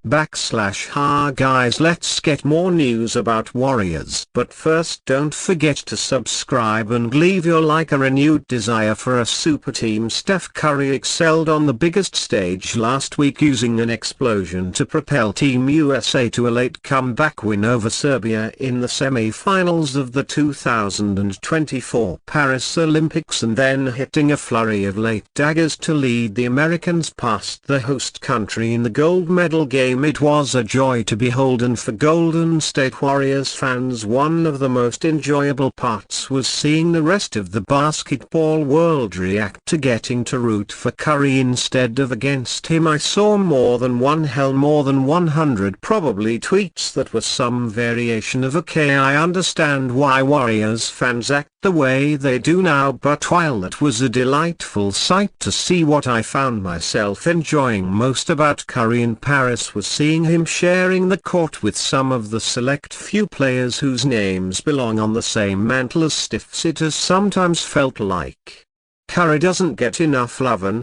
Ha guys, let's get more news about Warriors. But first, don't forget to subscribe and leave your like. A renewed desire for a super team. Steph Curry excelled on the biggest stage last week, using an explosion to propel Team USA to a late comeback win over Serbia in the semi-finals of the 2024 Paris Olympics, and then hitting a flurry of late daggers to lead the Americans past the host country in the gold medal game. It was a joy to behold, and for Golden State Warriors fans, one of the most enjoyable parts was seeing the rest of the basketball world react to getting to root for Curry instead of against him. I saw more than 100 probably tweets that were some variation of "okay, I understand why Warriors fans act the way they do now," but while that was a delightful sight to see, what I found myself enjoying most about Curry in Paris was seeing him sharing the court with some of the select few players whose names belong on the same mantle as Steph's. It has sometimes felt like Curry doesn't get enough love and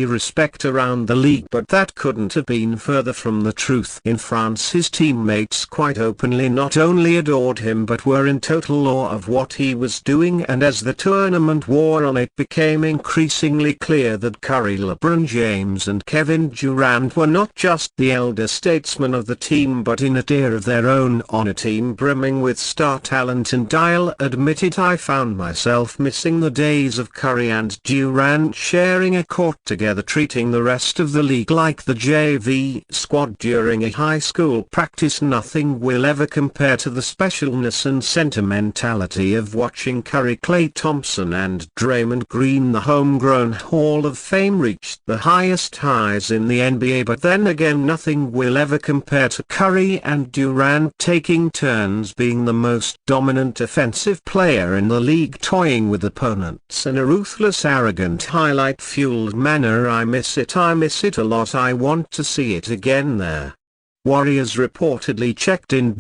respect around the league, but that couldn't have been further from the truth. In France, his teammates quite openly not only adored him but were in total awe of what he was doing, and as the tournament wore on, it became increasingly clear that Curry, LeBron James and Kevin Durant were not just the elder statesmen of the team but in a tier of their own, on a team brimming with star talent. And I'll admit it, I found myself missing the days of Curry and Durant sharing a court together, treating the rest of the league like the JV squad during a high school practice. Nothing will ever compare to the specialness and sentimentality of watching Curry, Klay Thompson and Draymond Green, the homegrown Hall of Fame, reach the highest highs in the NBA. But then again, nothing will ever compare to Curry and Durant taking turns being the most dominant offensive player in the league, toying with opponents in a ruthless, arrogant, highlight-fueled manner. I miss it a lot. I want to see it again there. Warriors reportedly checked in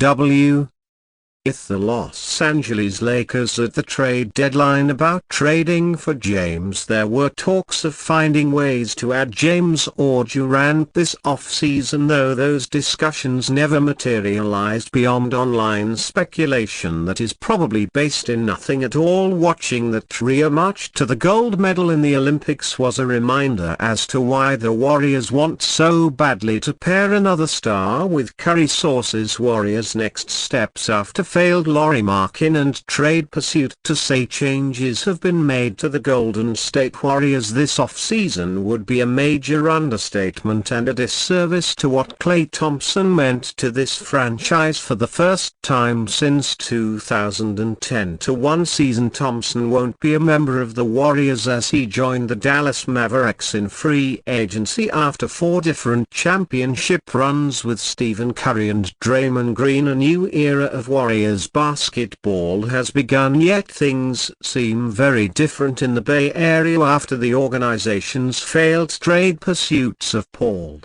with the Los Angeles Lakers at the trade deadline about trading for James. There were talks of finding ways to add James or Durant this offseason, though those discussions never materialized beyond online speculation that is probably based in nothing at all. Watching that Rio march to the gold medal in the Olympics was a reminder as to why the Warriors want so badly to pair another star with Curry. Sources: Warriors' next steps after failed Lauri Markkanen and trade pursuit. To say changes have been made to the Golden State Warriors this offseason would be a major understatement and a disservice to what Klay Thompson meant to this franchise. For the first time since 2010 to one season, Thompson won't be a member of the Warriors as he joined the Dallas Mavericks in free agency after 4 different championship runs with Stephen Curry and Draymond Green. A new era of Warriors basketball has begun, yet things seem very different in the Bay Area after the organization's failed trade pursuits of Paul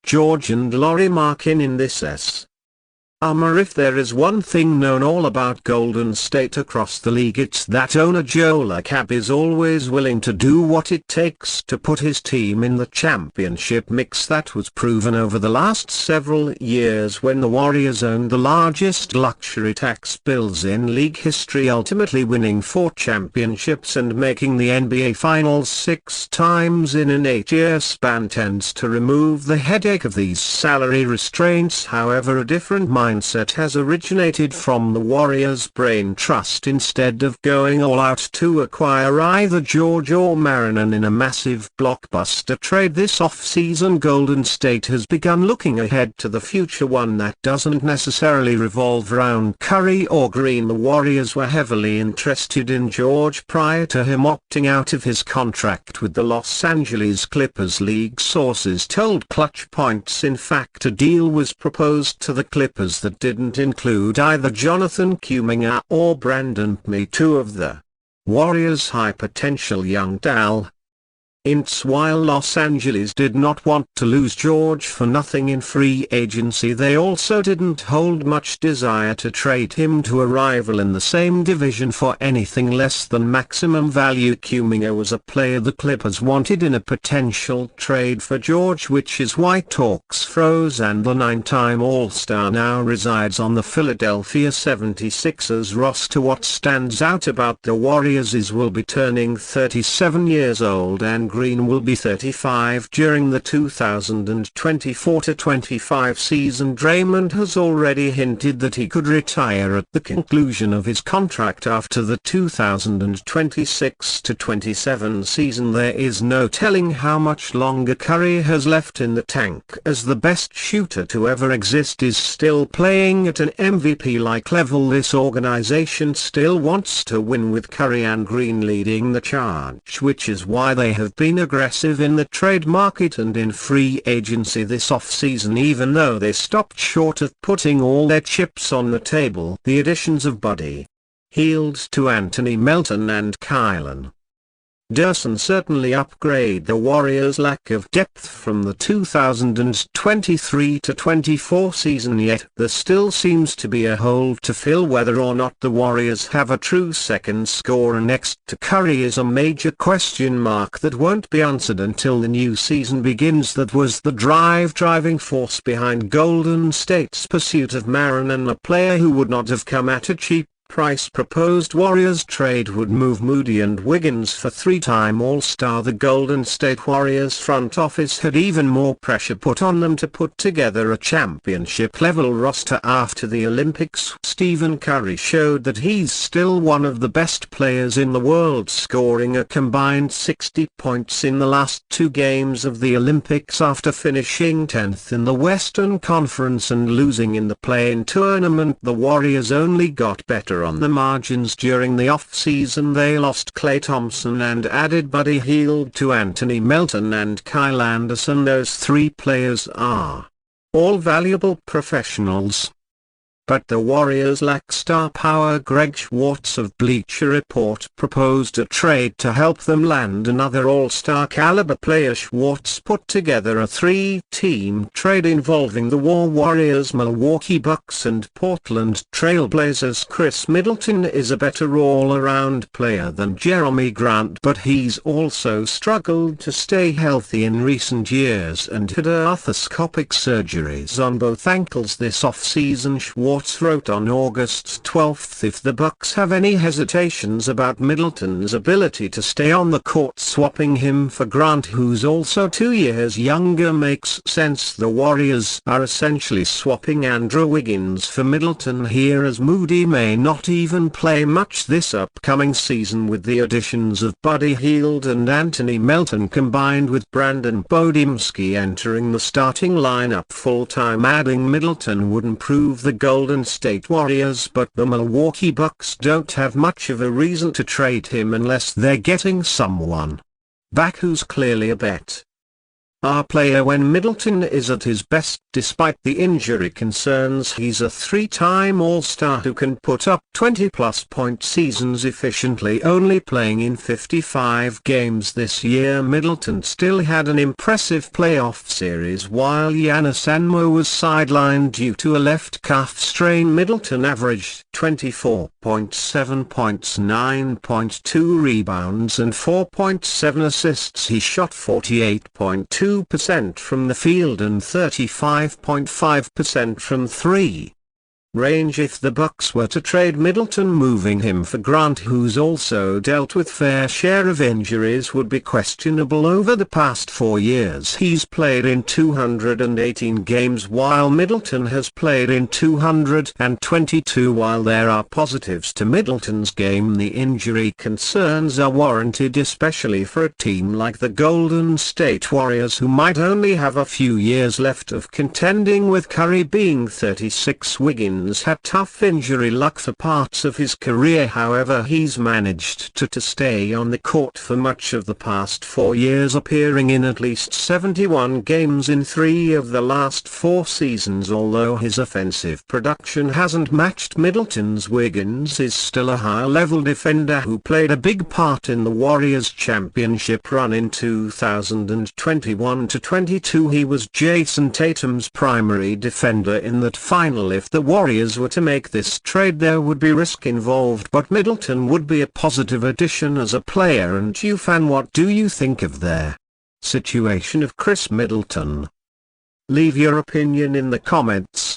George and Lauri Markkanen. In this if there is one thing known all about Golden State across the league, it's that owner Joe LaCab is always willing to do what it takes to put his team in the championship mix. That was proven over the last several years when the Warriors owned the largest luxury tax bills in league history, ultimately winning 4 championships and making the NBA Finals 6 times in an 8-year span. Tends to remove the headache of these salary restraints. However, a different mindset has originated from the Warriors' brain trust. Instead of going all out to acquire either George or Markkanen in a massive blockbuster trade this offseason, Golden State has begun looking ahead to the future, one that doesn't necessarily revolve around Curry or Green. The Warriors were heavily interested in George prior to him opting out of his contract with the Los Angeles Clippers, league sources told Clutch Points. In fact, a deal was proposed to the Clippers that didn't include either Jonathan Kuminga or Brandon P, 2 of the Warriors' high potential young ints. While Los Angeles did not want to lose George for nothing in free agency, they also didn't hold much desire to trade him to a rival in the same division for anything less than maximum value. Kuminga was a player the Clippers wanted in a potential trade for George, which is why talks froze, and the 9-time All-Star now resides on the Philadelphia 76ers roster. What stands out about the Warriors is will be turning 37 years old, and Green will be 35 during the 2024-25 season. Draymond has already hinted that he could retire at the conclusion of his contract after the 2026-27 season. There is no telling how much longer Curry has left in the tank, as the best shooter to ever exist is still playing at an MVP-like level. This organization still wants to win, with Curry and Green leading the charge, which is why they have been aggressive in the trade market and in free agency this offseason. Even though they stopped short of putting all their chips on the table, the additions of Buddy Hield to Anthony Melton and Kylan Durson certainly upgrade the Warriors' lack of depth from the 2023-24 season, yet there still seems to be a hole to fill. Whether or not the Warriors have a true second scorer next to Curry is a major question mark that won't be answered until the new season begins. That was the driving force behind Golden State's pursuit of Marinin, a player who would not have come at a cheap price. Proposed Warriors trade would move Moody and Wiggins for 3-time All-Star. The Golden State Warriors front office had even more pressure put on them to put together a championship-level roster after the Olympics. Stephen Curry showed that he's still one of the best players in the world, scoring a combined 60 points in the last 2 games of the Olympics after finishing 10th in the Western Conference and losing in the play-in tournament. The Warriors only got better on the margins during the off-season. They lost Klay Thompson and added Buddy Hield to Anthony Melton and Kyle Anderson. Those 3 players are all valuable professionals, but the Warriors lack star power. Greg Schwartz of Bleacher Report proposed a trade to help them land another all-star caliber player. Schwartz put together a 3-team trade involving the Warriors, Milwaukee Bucks and Portland Trail Blazers. Khris Middleton is a better all-around player than Jeremy Grant, but he's also struggled to stay healthy in recent years and had arthroscopic surgeries on both ankles this off-season. Schwartz wrote on August 12, if the Bucks have any hesitations about Middleton's ability to stay on the court, swapping him for Grant, who's also 2 years younger, makes sense. The Warriors are essentially swapping Andrew Wiggins for Middleton here, as Moody may not even play much this upcoming season. With the additions of Buddy Hield and Anthony Melton combined with Brandon Podimski entering the starting lineup full-time, adding Middleton would improve the Golden State Warriors, but the Milwaukee Bucks don't have much of a reason to trade him unless they're getting someone back who's clearly a bet player when Middleton is at his best. Despite the injury concerns, he's a 3-time All-Star who can put up 20-plus point seasons efficiently, only playing in 55 games this year. Middleton still had an impressive playoff series while Giannis Anmo was sidelined due to a left calf strain. Middleton averaged 24.7 points, 9.2 rebounds and 4.7 assists. He shot 48.2% from the field and 35.5% from 3 range. If the Bucks were to trade Middleton, moving him for Grant, who's also dealt with fair share of injuries, would be questionable. Over the past 4 years he's played in 218 games while Middleton has played in 222. While there are positives to Middleton's game, the injury concerns are warranted, especially for a team like the Golden State Warriors, who might only have a few years left of contending, with Curry being 36, Wiggins Middleton's had tough injury luck for parts of his career, however he's managed to stay on the court for much of the past 4 years, appearing in at least 71 games in 3 of the last 4 seasons. Although his offensive production hasn't matched Middleton's, Wiggins is still a high-level defender who played a big part in the Warriors' championship run in 2021-22. He was Jason Tatum's primary defender in that final. If the Warriors were to make this trade, there would be risk involved, but Middleton would be a positive addition as a player. And you fan, what do you think of their situation of Khris Middleton? Leave your opinion in the comments.